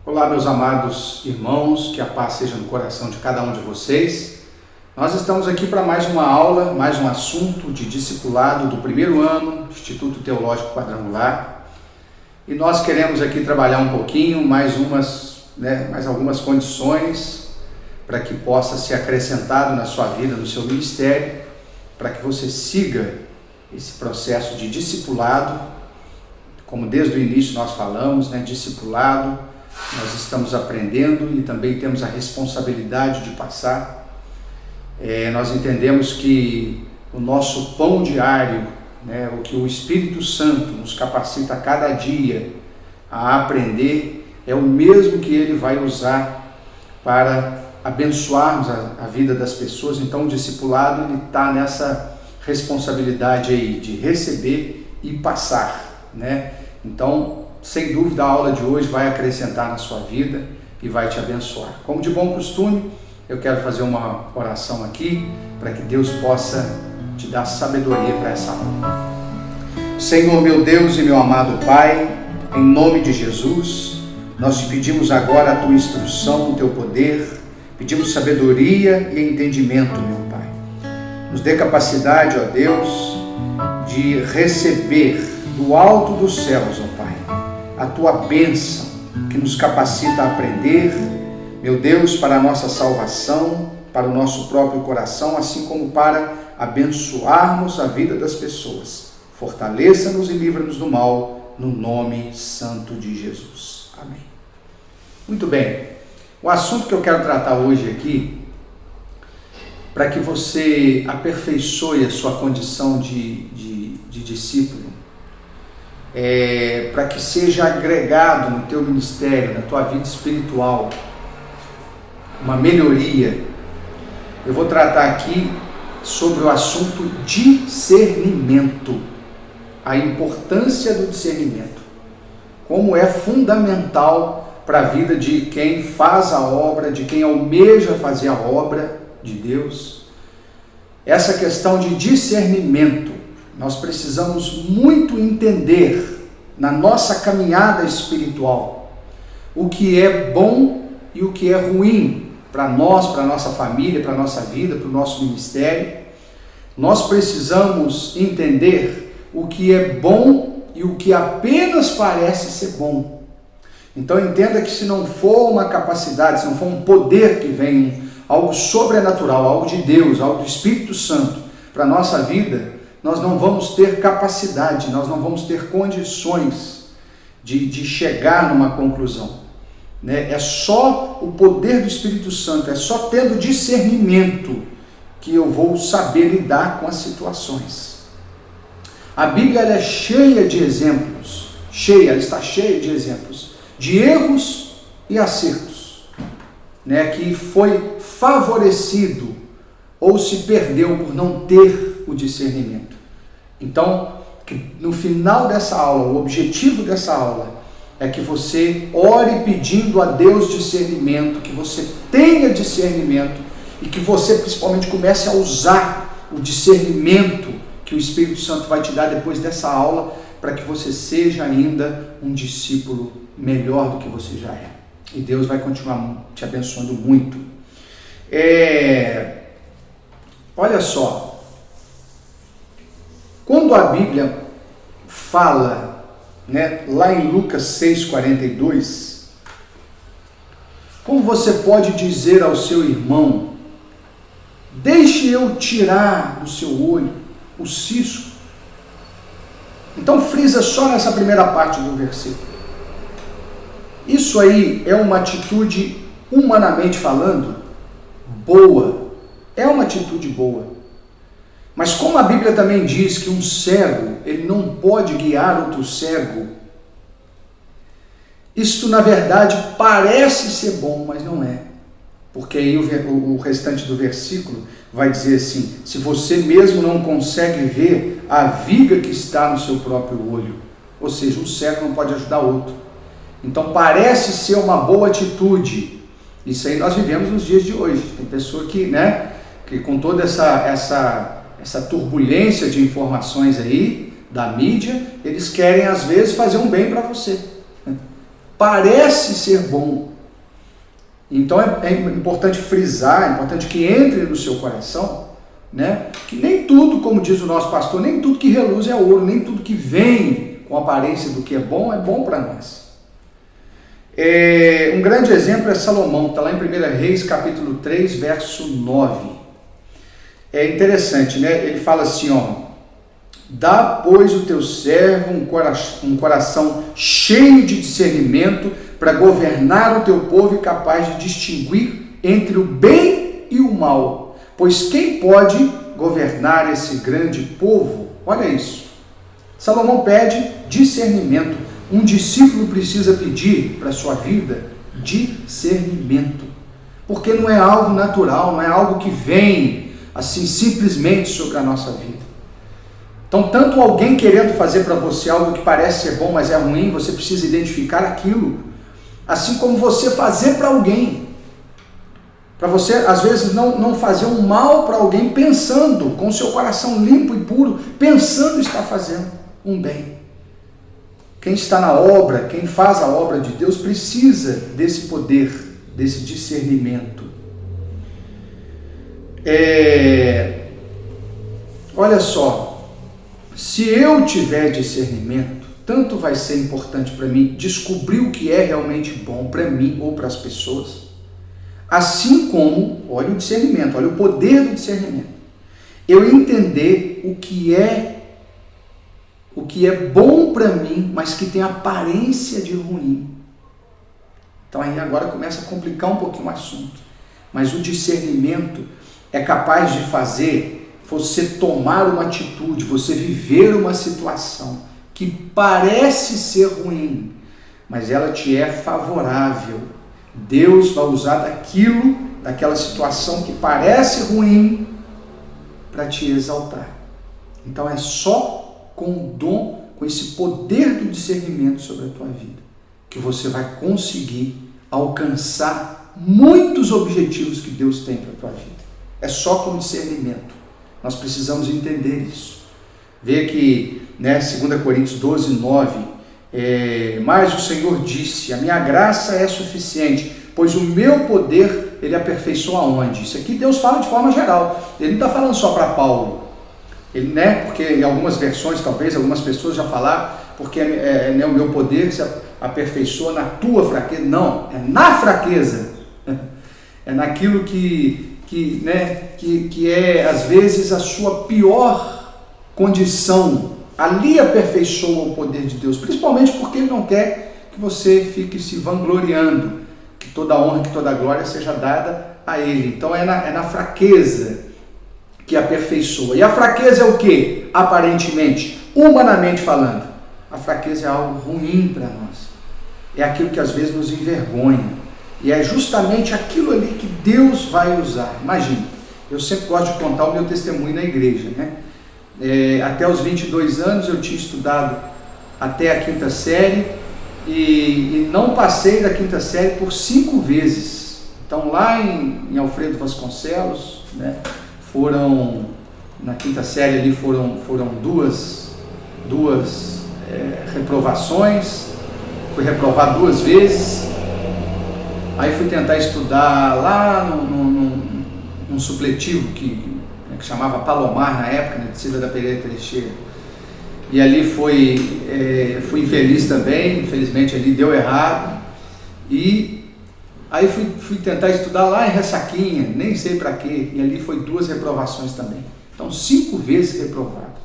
Olá, meus amados irmãos, que a paz seja no coração de cada um de vocês. Nós estamos aqui para mais uma aula, mais um assunto de discipulado do primeiro ano, Instituto Teológico Quadrangular. E nós queremos aqui trabalhar um pouquinho, mais algumas condições para que possa ser acrescentado na sua vida, no seu ministério, para que você siga esse processo de discipulado, como desde o início nós falamos, discipulado. Nós estamos aprendendo e também temos a responsabilidade de passar. Nós entendemos que o nosso pão diário, o que o Espírito Santo nos capacita a cada dia a aprender, é o mesmo que ele vai usar para abençoarmos a vida das pessoas. Então o discipulado está nessa responsabilidade aí de receber e passar, Então, sem dúvida, a aula de hoje vai acrescentar na sua vida e vai te abençoar. Como de bom costume, eu quero fazer uma oração aqui para que Deus possa te dar sabedoria para essa aula. Senhor, meu Deus e meu amado Pai, em nome de Jesus, nós te pedimos agora a tua instrução, o teu poder, pedimos sabedoria e entendimento, meu Pai. Nos dê capacidade, ó Deus, de receber do alto dos céus, ó Pai, a tua bênção que nos capacita a aprender, meu Deus, para a nossa salvação, para o nosso próprio coração, assim como para abençoarmos a vida das pessoas. Fortaleça-nos e livra-nos do mal, no nome santo de Jesus. Amém. Muito bem, o assunto que eu quero tratar hoje aqui, para que você aperfeiçoe a sua condição de discípulo, para que seja agregado no teu ministério, na tua vida espiritual, uma melhoria. Eu vou tratar aqui sobre o assunto discernimento, a importância do discernimento, como é fundamental para a vida de quem faz a obra, de quem almeja fazer a obra de Deus. Essa questão de discernimento, nós precisamos muito entender na nossa caminhada espiritual o que é bom e o que é ruim para nós, para a nossa família, para a nossa vida, para o nosso ministério. Nós precisamos entender o que é bom e o que apenas parece ser bom. Então entenda que se não for uma capacidade, se não for um poder que vem, algo sobrenatural, algo de Deus, algo do Espírito Santo para a nossa vida, nós não vamos ter capacidade, nós não vamos ter condições de chegar numa conclusão. É só o poder do Espírito Santo, é só tendo discernimento que eu vou saber lidar com as situações. A Bíblia ela é cheia de exemplos, ela está cheia de exemplos, de erros e acertos, que foi favorecido ou se perdeu por não ter o discernimento. Então, no final dessa aula, o objetivo dessa aula é que você ore pedindo a Deus discernimento, que você tenha discernimento e que você principalmente comece a usar o discernimento que o Espírito Santo vai te dar depois dessa aula, para que você seja ainda um discípulo melhor do que você já é. E Deus vai continuar te abençoando muito. Olha só, quando a Bíblia fala, lá em Lucas 6,42, como você pode dizer ao seu irmão, deixe eu tirar do seu olho o cisco? Então frisa só nessa primeira parte do versículo. Isso aí é uma atitude, humanamente falando, boa. É uma atitude boa. Mas como a Bíblia também diz que um cego, ele não pode guiar outro cego, isto na verdade parece ser bom, mas não é. Porque aí o restante do versículo vai dizer assim, se você mesmo não consegue ver a viga que está no seu próprio olho, ou seja, um cego não pode ajudar outro. Então parece ser uma boa atitude. Isso aí nós vivemos nos dias de hoje. Tem pessoa que com toda essa turbulência de informações aí, da mídia, eles querem às vezes fazer um bem para você. parece ser bom. Então é importante frisar, é importante que entre no seu coração, né, que nem tudo, como diz o nosso pastor, nem tudo que reluz é ouro, nem tudo que vem com a aparência do que é bom para nós. Um grande exemplo é Salomão, está lá em 1 Reis, capítulo 3, verso 9. É interessante, né? Ele fala assim, dá, pois, o teu servo um coração cheio de discernimento para governar o teu povo e capaz de distinguir entre o bem e o mal. Pois quem pode governar esse grande povo? Olha isso. Salomão pede discernimento. Um discípulo precisa pedir para a sua vida discernimento. Porque não é algo natural, não é algo que vem assim simplesmente sobre a nossa vida. Então, tanto alguém querendo fazer para você algo que parece ser bom, mas é ruim, você precisa identificar aquilo. Assim como você fazer para alguém. Para você, às vezes, não fazer um mal para alguém pensando, com o seu coração limpo e puro, pensando estar fazendo um bem. Quem está na obra, quem faz a obra de Deus, precisa desse poder, desse discernimento. Olha só. Se eu tiver discernimento, tanto vai ser importante para mim descobrir o que é realmente bom para mim ou para as pessoas, assim como, olha o discernimento, olha o poder do discernimento, eu entender o que é bom para mim, mas que tem aparência de ruim. Então aí agora começa a complicar um pouquinho o assunto, mas o discernimento é capaz de fazer você tomar uma atitude, você viver uma situação que parece ser ruim, mas ela te é favorável. Deus vai usar daquela situação que parece ruim, para te exaltar. Então é só com o dom, com esse poder do discernimento sobre a tua vida, que você vai conseguir alcançar muitos objetivos que Deus tem para a tua vida. É só com discernimento. Nós precisamos entender isso. Vê que, 2 Coríntios 12, 9, mas o Senhor disse, a minha graça é suficiente, pois o meu poder, ele aperfeiçoa aonde? Isso aqui Deus fala de forma geral. Ele não está falando só para Paulo. Ele, porque em algumas versões, talvez, algumas pessoas já falaram, porque o meu poder se aperfeiçoa na tua fraqueza. Não, é na fraqueza. É naquilo que é, às vezes, a sua pior condição. Ali aperfeiçoa o poder de Deus, principalmente porque Ele não quer que você fique se vangloriando, que toda honra, que toda glória seja dada a Ele. Então é na fraqueza que aperfeiçoa. E a fraqueza é o quê? Aparentemente, humanamente falando, a fraqueza é algo ruim para nós. É aquilo que às vezes nos envergonha. E é justamente aquilo ali que Deus vai usar. Imagina, eu sempre gosto de contar o meu testemunho na igreja, até os 22 anos eu tinha estudado até a 5ª série e não passei da 5ª série por 5 vezes. Então lá em Alfredo Vasconcelos, foram, na 5ª série ali foram duas reprovações, fui reprovado 2 vezes. Aí fui tentar estudar lá num supletivo que chamava Palomar na época, de Cida da Pereira Teixeira. E ali fui infeliz também, infelizmente ali deu errado. E aí fui tentar estudar lá em Ressaquinha, nem sei para quê, e ali foi 2 reprovações também. Então 5 vezes reprovado.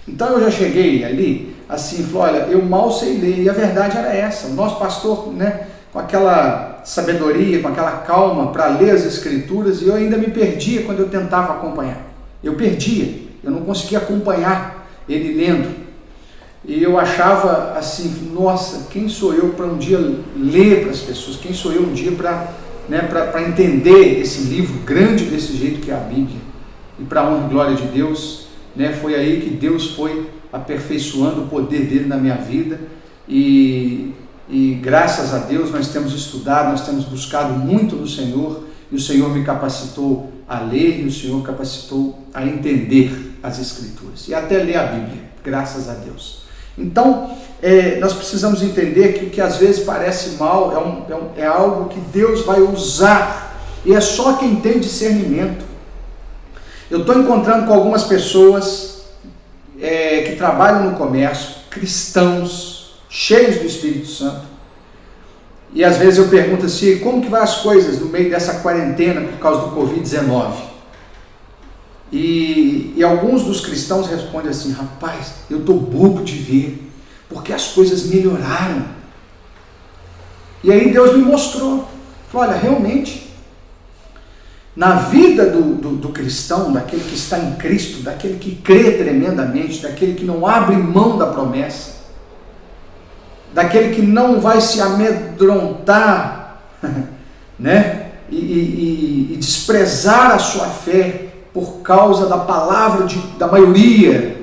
Então eu já cheguei ali, assim, falei, olha, eu mal sei ler, e a verdade era essa. O nosso pastor, com aquela sabedoria, com aquela calma para ler as escrituras, e eu ainda me perdia quando eu tentava acompanhar. Eu perdia, eu não conseguia acompanhar ele lendo. E eu achava assim, nossa, quem sou eu para um dia ler para as pessoas? Quem sou eu um dia para entender esse livro grande desse jeito que é a Bíblia? E para a honra e glória de Deus, foi aí que Deus foi aperfeiçoando o poder dele na minha vida. E graças a Deus nós temos estudado, nós temos buscado muito no Senhor, e o Senhor me capacitou a ler, e o Senhor capacitou a entender as Escrituras, e até ler a Bíblia, graças a Deus. Então, nós precisamos entender que o que às vezes parece mal é algo que Deus vai usar, e é só quem tem discernimento. Eu estou encontrando com algumas pessoas que trabalham no comércio, cristãos, cheios do Espírito Santo, e às vezes eu pergunto assim, como que vai as coisas no meio dessa quarentena por causa do Covid-19? E alguns dos cristãos respondem assim, rapaz, eu estou bobo de ver, porque as coisas melhoraram. E aí Deus me mostrou, falou, olha, realmente, na vida do cristão, daquele que está em Cristo, daquele que crê tremendamente, daquele que não abre mão da promessa, daquele que não vai se amedrontar, né? E desprezar a sua fé por causa da palavra da maioria.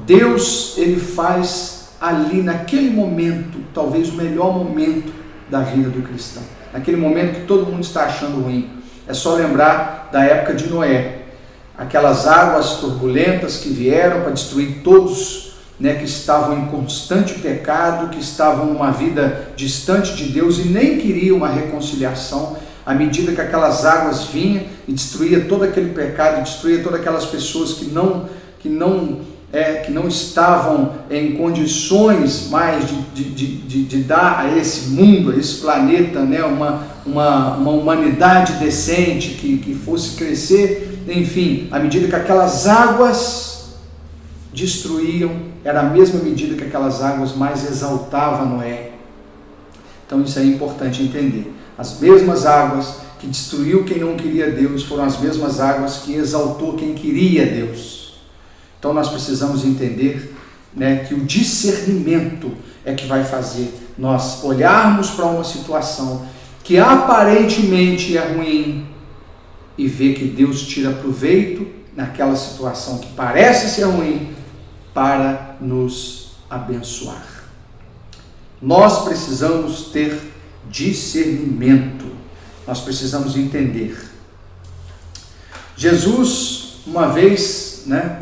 Deus, ele faz ali naquele momento, talvez o melhor momento da vida do cristão. Naquele momento que todo mundo está achando ruim. É só lembrar da época de Noé. Aquelas águas turbulentas que vieram para destruir todos, né, que estavam em constante pecado, que estavam numa vida distante de Deus e nem queriam uma reconciliação. À medida que aquelas águas vinham e destruía todo aquele pecado, destruía todas aquelas pessoas que não estavam em condições mais de dar a esse mundo, a esse planeta, né, uma humanidade decente que fosse crescer. Enfim, à medida que aquelas águas destruíam, era a mesma medida que aquelas águas mais exaltavam Noé. Então isso é importante entender. As mesmas águas que destruiu quem não queria Deus foram as mesmas águas que exaltou quem queria Deus. Então nós precisamos entender, né, que o discernimento é que vai fazer nós olharmos para uma situação que aparentemente é ruim e ver que Deus tira proveito naquela situação que parece ser ruim para nos abençoar. Nós precisamos ter discernimento, nós precisamos entender. Jesus, uma vez, né,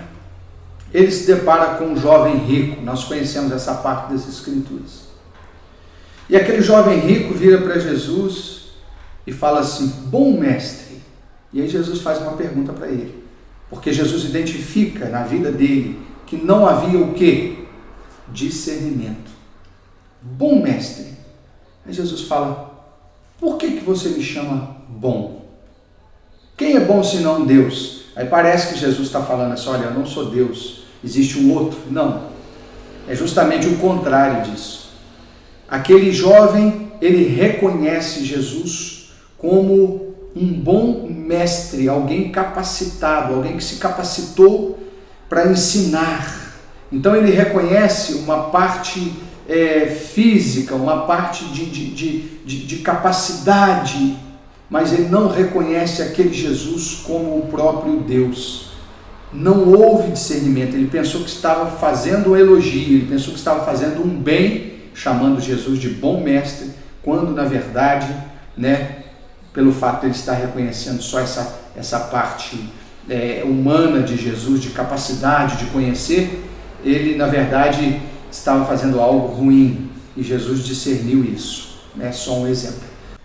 ele se depara com um jovem rico. Nós conhecemos essa parte das Escrituras. E aquele jovem rico vira para Jesus e fala assim, bom mestre. E aí Jesus faz uma pergunta para ele, porque Jesus identifica na vida dele que não havia o quê? Discernimento. Bom mestre. Aí Jesus fala, por que você me chama bom? Quem é bom senão Deus? Aí parece que Jesus está falando assim, olha, eu não sou Deus, existe um outro. Não, é justamente o contrário disso. Aquele jovem, ele reconhece Jesus como um bom mestre, alguém capacitado, alguém que se capacitou para ensinar. Então ele reconhece uma parte física, uma parte de capacidade, mas ele não reconhece aquele Jesus como o próprio Deus. Não houve discernimento, ele pensou que estava fazendo um elogio, ele pensou que estava fazendo um bem, chamando Jesus de bom mestre, quando na verdade, né, pelo fato de ele estar reconhecendo só essa parte humana de Jesus, de capacidade de conhecer, ele na verdade estava fazendo algo ruim, e Jesus discerniu isso. É só um exemplo.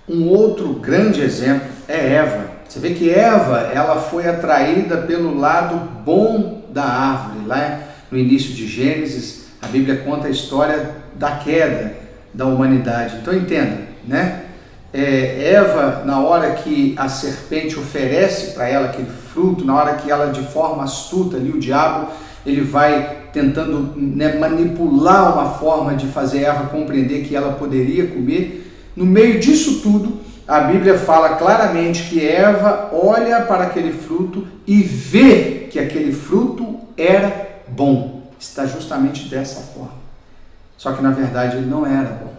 Um outro grande exemplo é Eva. Você vê que Eva, ela foi atraída pelo lado bom da árvore. Lá no início de Gênesis, a Bíblia conta a história da queda da humanidade. Então entenda, né? Eva, na hora que a serpente oferece para ela aquele fruto, na hora que ela, de forma astuta, ali o diabo, ele vai tentando, né, manipular uma forma de fazer Eva compreender que ela poderia comer. No meio disso tudo, a Bíblia fala claramente que Eva olha para aquele fruto e vê que aquele fruto era bom. Está justamente dessa forma. Só que na verdade ele não era bom.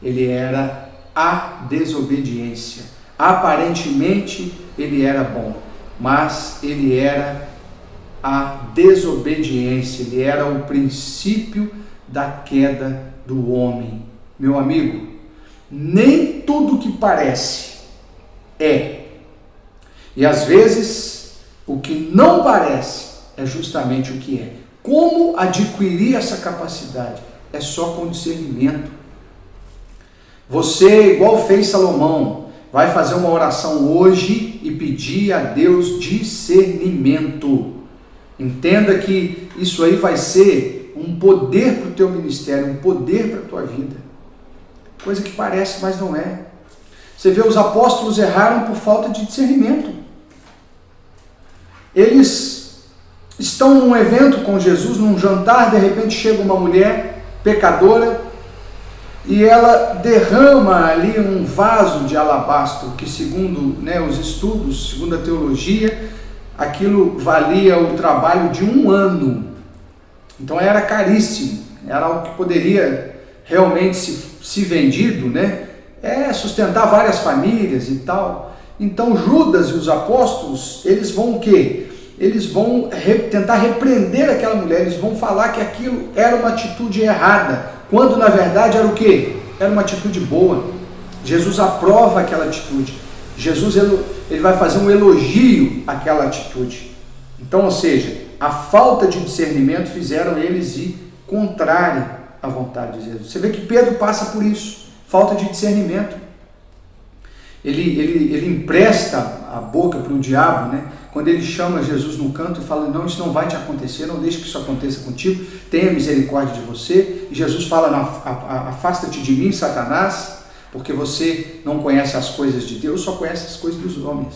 Ele era a desobediência. Aparentemente ele era bom, mas ele era a desobediência, ele era o princípio da queda do homem. Meu amigo, nem tudo que parece é. E às vezes, o que não parece é justamente o que é. Como adquirir essa capacidade? É só com discernimento. Você, igual fez Salomão, vai fazer uma oração hoje e pedir a Deus discernimento. Entenda que isso aí vai ser um poder para o teu ministério, um poder para a tua vida. Coisa que parece, mas não é. Você vê, os apóstolos erraram por falta de discernimento. Eles estão num evento com Jesus, num jantar, de repente chega uma mulher pecadora e ela derrama ali um vaso de alabastro, que segundo os estudos, segundo a teologia, aquilo valia o trabalho de 1 ano. Então era caríssimo, era algo que poderia realmente se vendido, sustentar várias famílias e tal. Então Judas e os apóstolos, eles vão o quê? Eles vão tentar repreender aquela mulher, eles vão falar que aquilo era uma atitude errada, quando na verdade era o quê? Era uma atitude boa. Jesus aprova aquela atitude. Jesus ele vai fazer um elogio àquela atitude. Então, ou seja, a falta de discernimento fizeram eles ir contrário à vontade de Jesus. Você vê que Pedro passa por isso, falta de discernimento. Ele empresta a boca para o diabo, quando ele chama Jesus no canto e fala, não, isso não vai te acontecer, não deixe que isso aconteça contigo, tenha misericórdia de você. E Jesus fala, afasta-te de mim, Satanás, porque você não conhece as coisas de Deus, só conhece as coisas dos homens.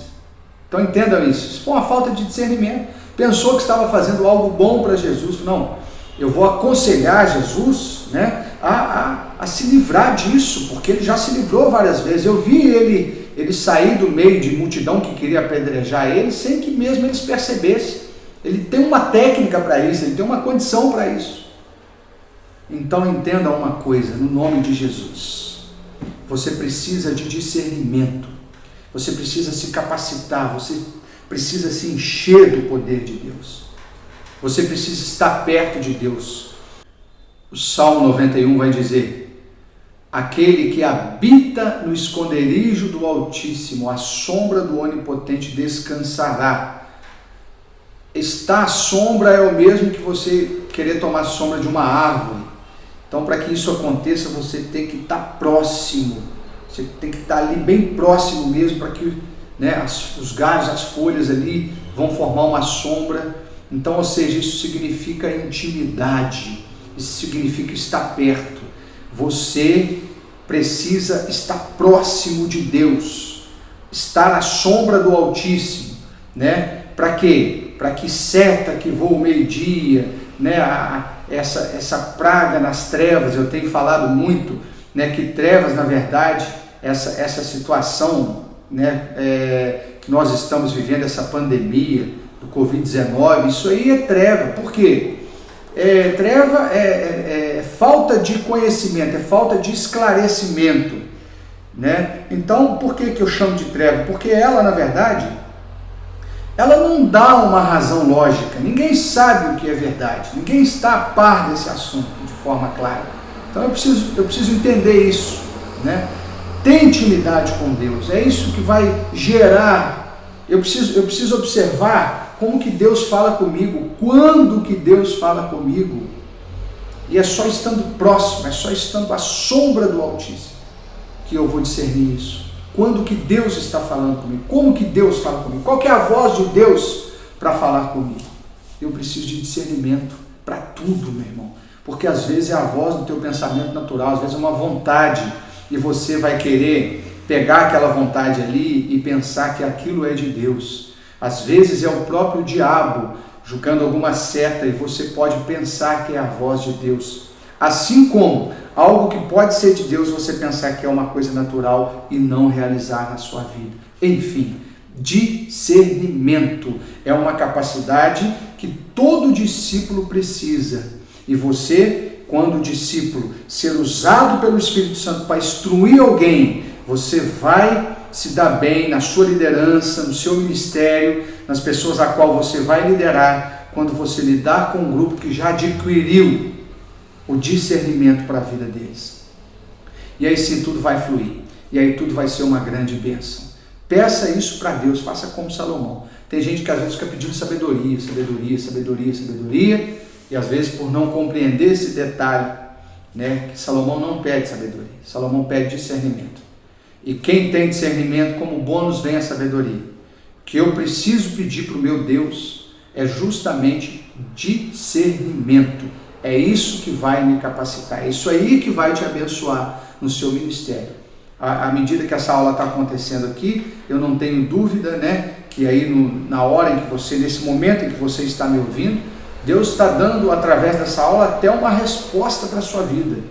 Então entendam isso. Isso foi uma falta de discernimento. Pensou que estava fazendo algo bom para Jesus. Não, eu vou aconselhar Jesus a se livrar disso, porque ele já se livrou várias vezes. Eu vi ele sair do meio de multidão que queria apedrejar ele, sem que mesmo eles percebessem. Ele tem uma técnica para isso, ele tem uma condição para isso. Então entenda uma coisa, no nome de Jesus. Você precisa de discernimento, você precisa se capacitar, você precisa se encher do poder de Deus, você precisa estar perto de Deus. O Salmo 91 vai dizer, aquele que habita no esconderijo do Altíssimo, à sombra do Onipotente descansará. Estar à sombra é o mesmo que você querer tomar sombra de uma árvore. Então, para que isso aconteça, você tem que estar próximo, você tem que estar ali bem próximo mesmo, para que os galhos, as folhas ali vão formar uma sombra. Então, ou seja, isso significa intimidade, isso significa estar perto. Você precisa estar próximo de Deus, estar à sombra do Altíssimo, Para quê? Para que seta que voa ao meio-dia, essa praga nas trevas, eu tenho falado muito, que trevas, na verdade, essa situação, que nós estamos vivendo, essa pandemia do Covid-19, isso aí é treva. Por quê? Treva é falta de conhecimento, é falta de esclarecimento, Então, por que eu chamo de treva? Porque ela, na verdade, ela não dá uma razão lógica, ninguém sabe o que é verdade, ninguém está a par desse assunto de forma clara. Então eu preciso entender isso, Ter intimidade com Deus, é isso que vai gerar. Eu preciso observar como que Deus fala comigo, quando que Deus fala comigo, e é só estando próximo, é só estando à sombra do Altíssimo que eu vou discernir isso. Quando que Deus está falando comigo? Como que Deus fala comigo? Qual que é a voz de Deus para falar comigo? Eu preciso de discernimento para tudo, meu irmão. Porque às vezes é a voz do teu pensamento natural, às vezes é uma vontade, e você vai querer pegar aquela vontade ali e pensar que aquilo é de Deus. Às vezes é o próprio diabo julgando alguma seta e você pode pensar que é a voz de Deus. Assim como algo que pode ser de Deus, você pensar que é uma coisa natural e não realizar na sua vida. Enfim, discernimento é uma capacidade que todo discípulo precisa. E você, quando discípulo, ser usado pelo Espírito Santo para instruir alguém, você vai se dar bem na sua liderança, no seu ministério, nas pessoas a qual você vai liderar, quando você lidar com um grupo que já adquiriu o discernimento para a vida deles. E aí sim tudo vai fluir. E aí tudo vai ser uma grande bênção. Peça isso para Deus, faça como Salomão. Tem gente que às vezes fica pedindo sabedoria, E às vezes por não compreender esse detalhe, né, que Salomão não pede sabedoria, Salomão pede discernimento. E quem tem discernimento, como bônus vem a sabedoria. O que eu preciso pedir para o meu Deus é justamente discernimento. É isso que vai me capacitar, é isso aí que vai te abençoar no seu ministério. À medida que essa aula está acontecendo aqui, eu não tenho dúvida, né, que aí na hora em que você, nesse momento em que você está me ouvindo, Deus está dando através dessa aula até uma resposta para a sua vida.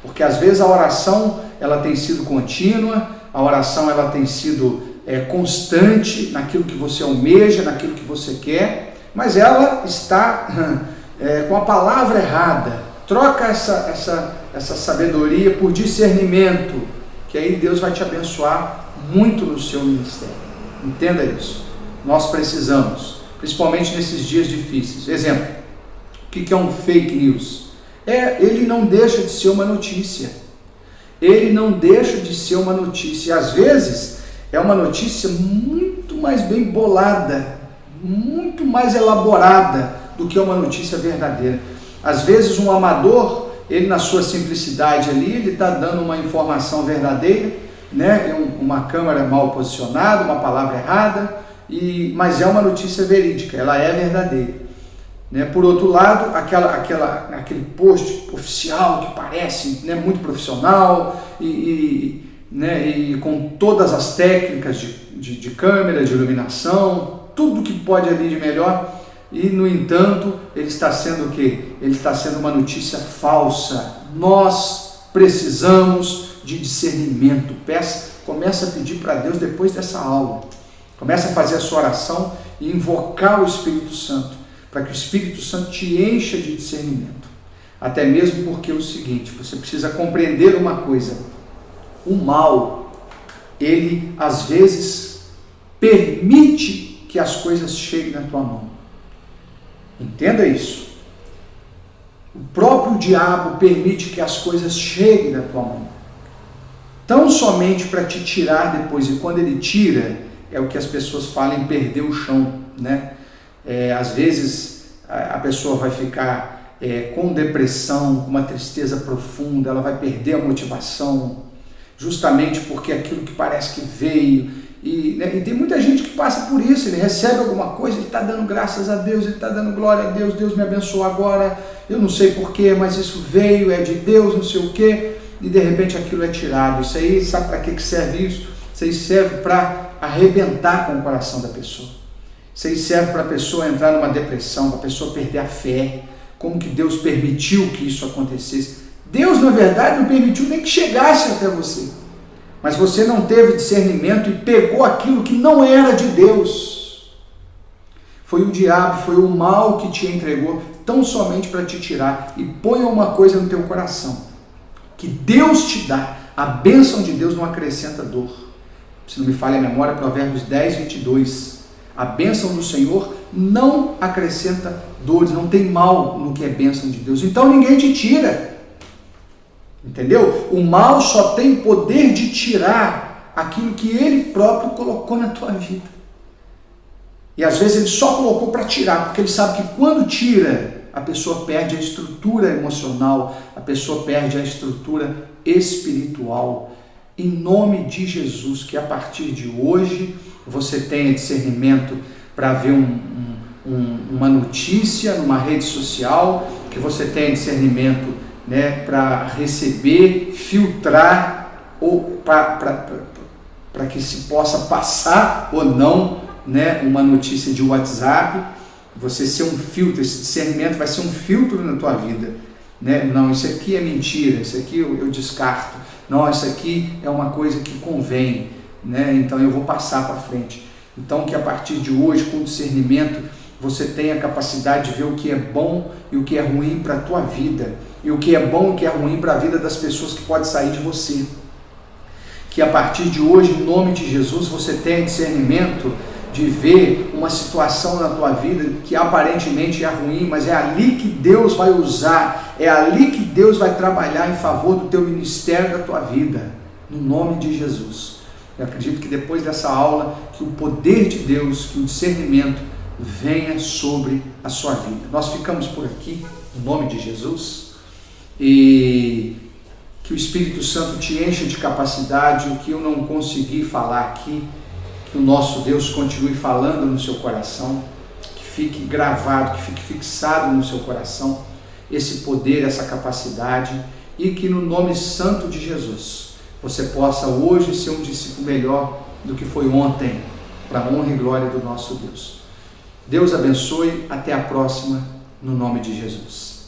Porque às vezes a oração ela tem sido contínua, a oração ela tem sido constante naquilo que você almeja, naquilo que você quer, mas ela está com a palavra errada. Troca essa sabedoria por discernimento, que aí Deus vai te abençoar muito no seu ministério. Entenda isso. Nós precisamos, principalmente nesses dias difíceis. Exemplo, o que é um fake news? Ele não deixa de ser uma notícia. Ele não deixa de ser uma notícia. Às vezes é uma notícia muito mais bem bolada, muito mais elaborada do que uma notícia verdadeira. Às vezes um amador, ele na sua simplicidade ali, ele está dando uma informação verdadeira, né? Uma câmera mal posicionada, uma palavra errada, mas é uma notícia verídica, ela é verdadeira. Né? Por outro lado, aquele post oficial que parece, né, muito profissional e com todas as técnicas de câmera, de iluminação, tudo que pode ali de melhor, e no entanto ele está sendo o quê? Ele está sendo uma notícia falsa. Nós precisamos de discernimento. Começa a pedir para Deus depois dessa aula. Começa a fazer a sua oração e invocar o Espírito Santo, para que o Espírito Santo te encha de discernimento. Até mesmo porque é o seguinte, você precisa compreender uma coisa. O mal, ele às vezes permite que as coisas cheguem na tua mão. Entenda isso. O próprio diabo permite que as coisas cheguem na tua mão. Tão somente para te tirar depois. E quando ele tira, é o que as pessoas falam em perder o chão, né? Às vezes a pessoa vai ficar com depressão, com uma tristeza profunda, ela vai perder a motivação, justamente porque aquilo que parece que veio, e tem muita gente que passa por isso, ele recebe alguma coisa, ele está dando graças a Deus, ele está dando glória a Deus, Deus me abençoou agora, eu não sei porquê, mas isso veio, é de Deus, não sei o quê, e de repente aquilo é tirado. Isso aí, sabe para que serve isso? Isso aí serve para arrebentar com o coração da pessoa. Isso aí serve para a pessoa entrar numa depressão, para a pessoa perder a fé. Como que Deus permitiu que isso acontecesse? Deus, na verdade, não permitiu nem que chegasse até você. Mas você não teve discernimento e pegou aquilo que não era de Deus. Foi o diabo, foi o mal que te entregou tão somente para te tirar. E ponha uma coisa no teu coração, que Deus te dá, a bênção de Deus não acrescenta dor. Se não me falha a memória, Provérbios 10, 22. A bênção do Senhor não acrescenta dores, não tem mal no que é bênção de Deus. Então ninguém te tira. Entendeu? O mal só tem poder de tirar aquilo que ele próprio colocou na tua vida. E às vezes ele só colocou para tirar, porque ele sabe que quando tira, a pessoa perde a estrutura emocional, a pessoa perde a estrutura espiritual. Em nome de Jesus, que a partir de hoje você tenha discernimento para ver uma notícia numa rede social, que você tenha discernimento, né, para receber, filtrar, ou para que se possa passar ou não, né, uma notícia de WhatsApp, você ser um filtro. Esse discernimento vai ser um filtro na tua vida, né? Não, isso aqui é mentira, isso aqui eu descarto, não, isso aqui é uma coisa que convém, né? Então eu vou passar para frente. Então que a partir de hoje, com discernimento, você tenha a capacidade de ver o que é bom e o que é ruim para a tua vida, e o que é bom e o que é ruim para a vida das pessoas que pode sair de você. Que a partir de hoje, em nome de Jesus, você tenha discernimento de ver uma situação na tua vida que aparentemente é ruim, mas é ali que Deus vai usar, é ali que Deus vai trabalhar em favor do teu ministério, da tua vida, no nome de Jesus. Eu acredito que depois dessa aula, que o poder de Deus, que o discernimento venha sobre a sua vida. Nós ficamos por aqui, no nome de Jesus, e que o Espírito Santo te encha de capacidade, o que eu não consegui falar aqui, que o nosso Deus continue falando no seu coração, que fique gravado, que fique fixado no seu coração, esse poder, essa capacidade, e que no nome santo de Jesus, você possa hoje ser um discípulo melhor do que foi ontem, para a honra e glória do nosso Deus. Deus abençoe, até a próxima, no nome de Jesus.